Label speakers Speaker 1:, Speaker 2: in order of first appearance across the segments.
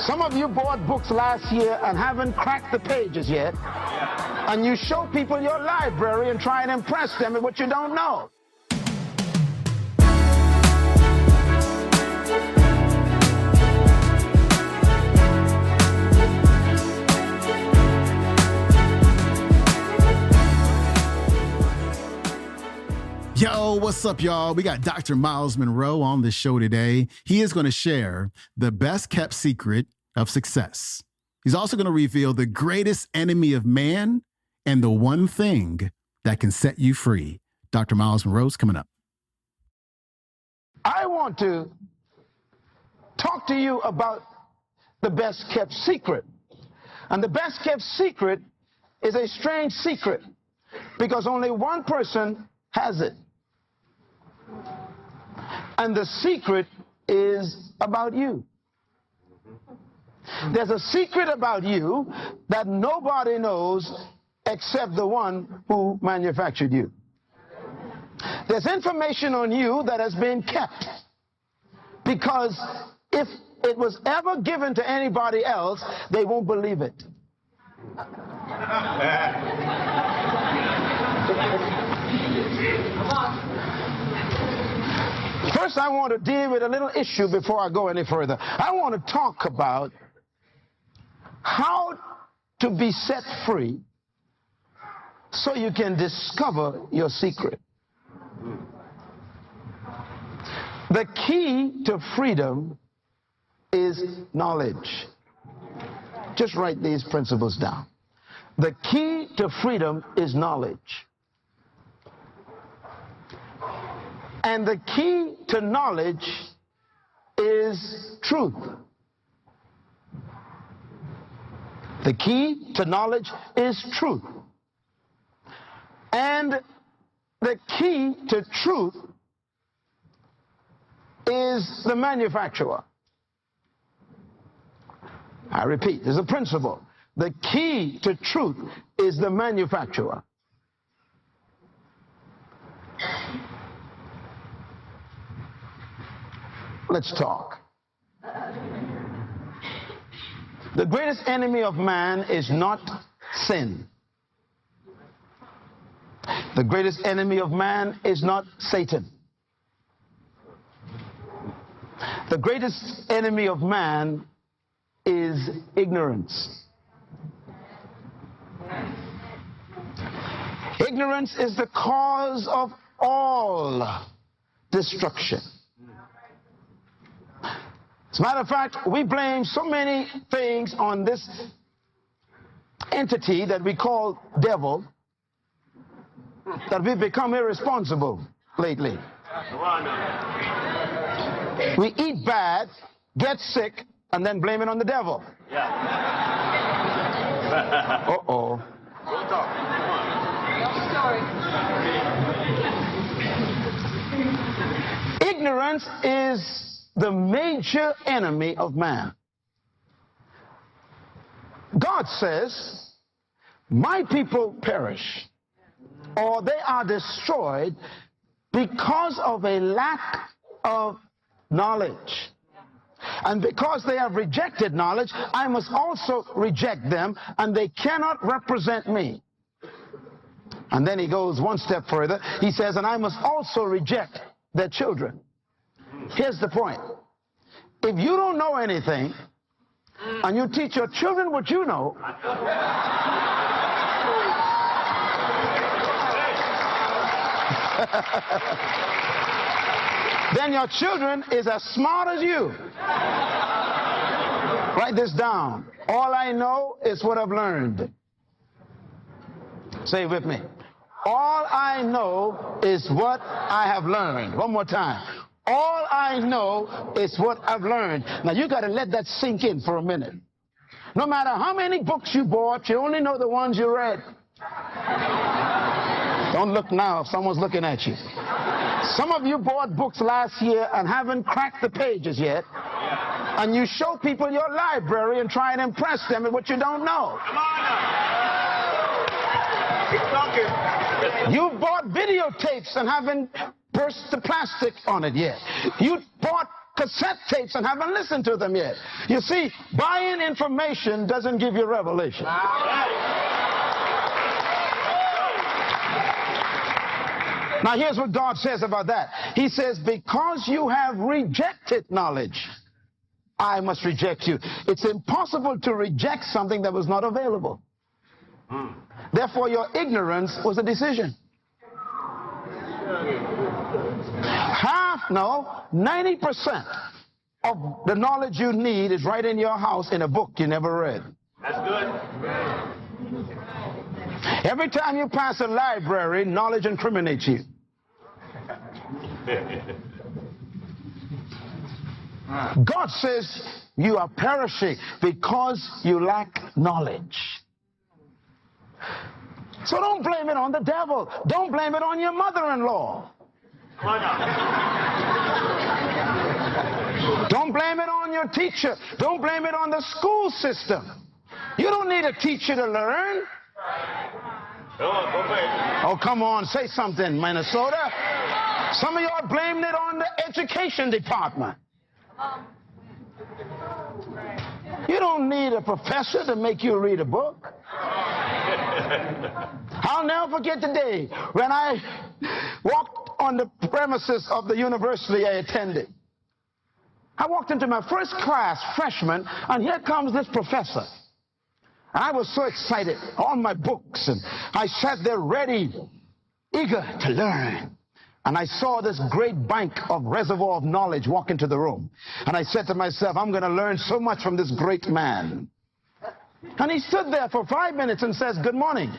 Speaker 1: Some of you bought books last year and haven't cracked the pages yet. And you show people your library and try and impress them with what you don't know.
Speaker 2: Yo, what's up, y'all? We got Dr. Myles Munroe on the show today. He is going to share the best kept secret of success. He's also going to reveal the greatest enemy of man and the one thing that can set you free. Dr. Myles Munroe's coming up.
Speaker 1: I want to talk to you about the best kept secret. And the best kept secret is a strange secret because only one person has it. And the secret is about you. There's a secret about you that nobody knows except the one who manufactured you. There's information on you that has been kept because if it was ever given to anybody else, they won't believe it. First, I want to deal with a little issue before I go any further. I want to talk about how to be set free so you can discover your secret. The key to freedom is knowledge. Just write these principles down. The key to freedom is knowledge. And the key to knowledge is truth. The key to knowledge is truth. And the key to truth is the manufacturer. I repeat, there's a principle. The key to truth is the manufacturer. Let's talk. The greatest enemy of man is not sin. The greatest enemy of man is not Satan. The greatest enemy of man is ignorance. Ignorance is the cause of all destruction. As a matter of fact, we blame so many things on this entity that we call devil that we've become irresponsible lately. We eat bad, get sick, and then blame it on the devil. Uh-oh. Ignorance is the major enemy of man. God says, my people perish, or they are destroyed because of a lack of knowledge. And because they have rejected knowledge, I must also reject them, and they cannot represent me. And then he goes one step further. He says, and I must also reject their children. Here's the point. If you don't know anything, and you teach your children what you know, then your children is as smart as you. Write this down. All I know is what I've learned. Say it with me. All I know is what I have learned. One more time. All I know is what I've learned. Now, you got to let that sink in for a minute. No matter how many books you bought, you only know the ones you read. Don't look now if someone's looking at you. Some of you bought books last year and haven't cracked the pages yet. And you show people your library and try and impress them with what you don't know.
Speaker 3: Come on now. Keep talking.
Speaker 1: You bought videotapes and haven't burst the plastic on it yet. You bought cassette tapes and haven't listened to them yet. You see, buying information doesn't give you revelation. Now here's what God says about that. He says, because you have rejected knowledge, I must reject you. It's impossible to reject something that was not available. Therefore, your ignorance was a decision. 90% of the knowledge you need is right in your house in a book you never read.
Speaker 3: That's good.
Speaker 1: Every time you pass a library, knowledge incriminates you. God says you are perishing because you lack knowledge. So don't blame it on the devil. Don't blame it on your mother-in-law. Don't blame it on your teacher. Don't blame it on the school system. You don't need a teacher to learn. Oh, come on, say something, Minnesota. Some of y'all blaming it on the education department. You don't need a professor to make you read a book. I'll never forget the day when I walked on the premises of the university I attended. I walked into my first class, freshman, and here comes this professor. I was so excited, all my books, and I sat there ready, eager to learn. And I saw this great bank of reservoir of knowledge walk into the room. And I said to myself, I'm going to learn so much from this great man. And he stood there for 5 minutes and says, good morning.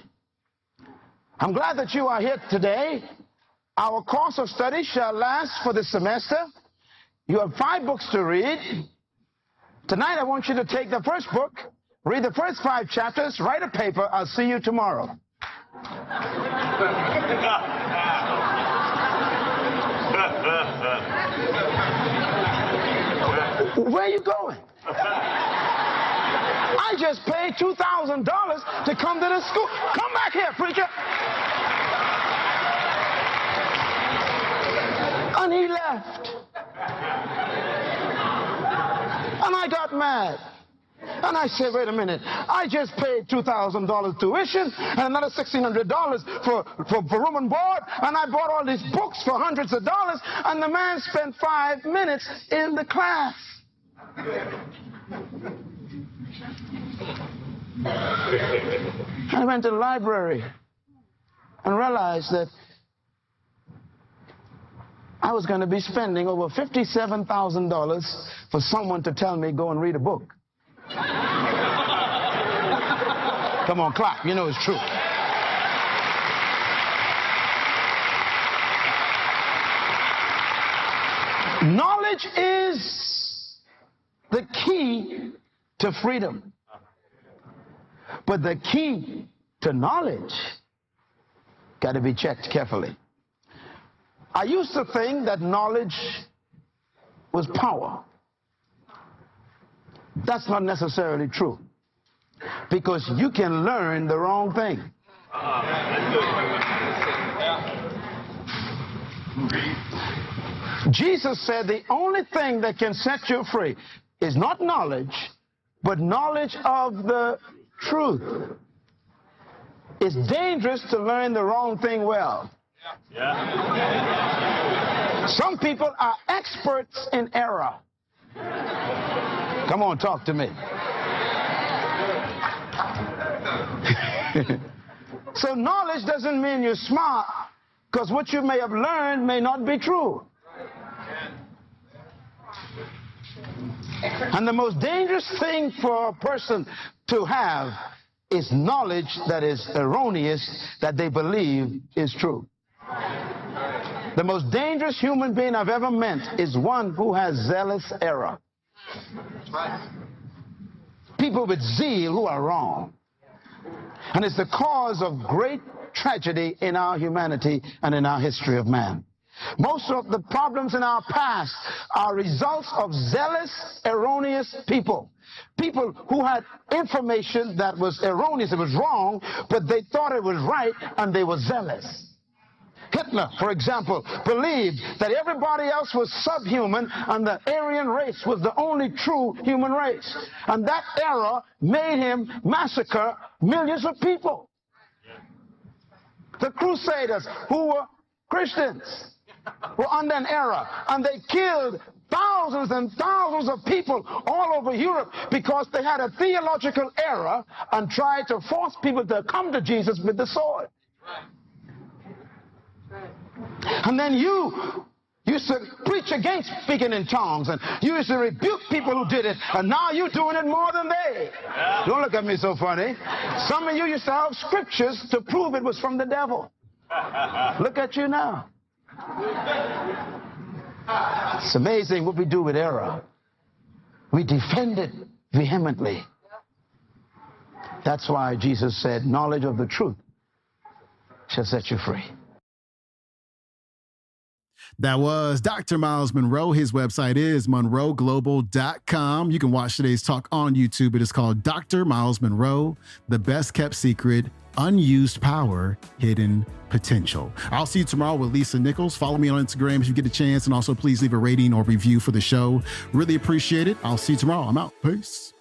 Speaker 1: I'm glad that you are here today. Our course of study shall last for the semester. You have 5 books to read. Tonight I want you to take the first book, read the first 5 chapters, write a paper. I'll see you tomorrow. Where are you going? I just paid $2,000 to come to this school. Come back here, preacher. And he left. And I got mad. And I said, wait a minute, I just paid $2,000 tuition and another $1,600 for room and board, and I bought all these books for hundreds of dollars, and the man spent 5 minutes in the class. I went to the library and realized that I was going to be spending over $57,000 for someone to tell me, go and read a book. Come on, clap. You know it's true. Knowledge is the key to freedom. But the key to knowledge got to be checked carefully. I used to think that knowledge was power. That's not necessarily true, because you can learn the wrong thing. Jesus said the only thing that can set you free is not knowledge, but knowledge of the truth. It's dangerous to learn the wrong thing well. Some people are experts in error. Come on, talk to me. So knowledge doesn't mean you're smart, because what you may have learned may not be true. And the most dangerous thing for a person to have is knowledge that is erroneous, that they believe is true. The most dangerous human being I've ever met is one who has zealous error. People with zeal who are wrong. And it's the cause of great tragedy in our humanity and in our history of man. Most of the problems in our past are results of zealous, erroneous people. People who had information that was erroneous, it was wrong, but they thought it was right, and they were zealous. Hitler, for example, believed that everybody else was subhuman and the Aryan race was the only true human race. And that error made him massacre millions of people. The Crusaders, who were Christians, were under an error, and they killed thousands and thousands of people all over Europe because they had a theological error and tried to force people to come to Jesus with the sword. And then you used to preach against speaking in tongues, and you used to rebuke people who did it, and now you're doing it more than they. Don't look at me so funny. Some of you used to have scriptures to prove it was from the devil. Look at you now. It's amazing what we do with error. We defend it vehemently. That's why Jesus said, knowledge of the truth shall set you free.
Speaker 2: That was Dr. Myles Munroe. His website is munroeglobal.com. You can watch today's talk on YouTube. It is called Dr. Myles Munroe, The Best Kept Secret, Unused Power, Hidden Potential. I'll see you tomorrow with Lisa Nichols. Follow me on Instagram if you get a chance. And also please leave a rating or review for the show. Really appreciate it. I'll see you tomorrow. I'm out. Peace.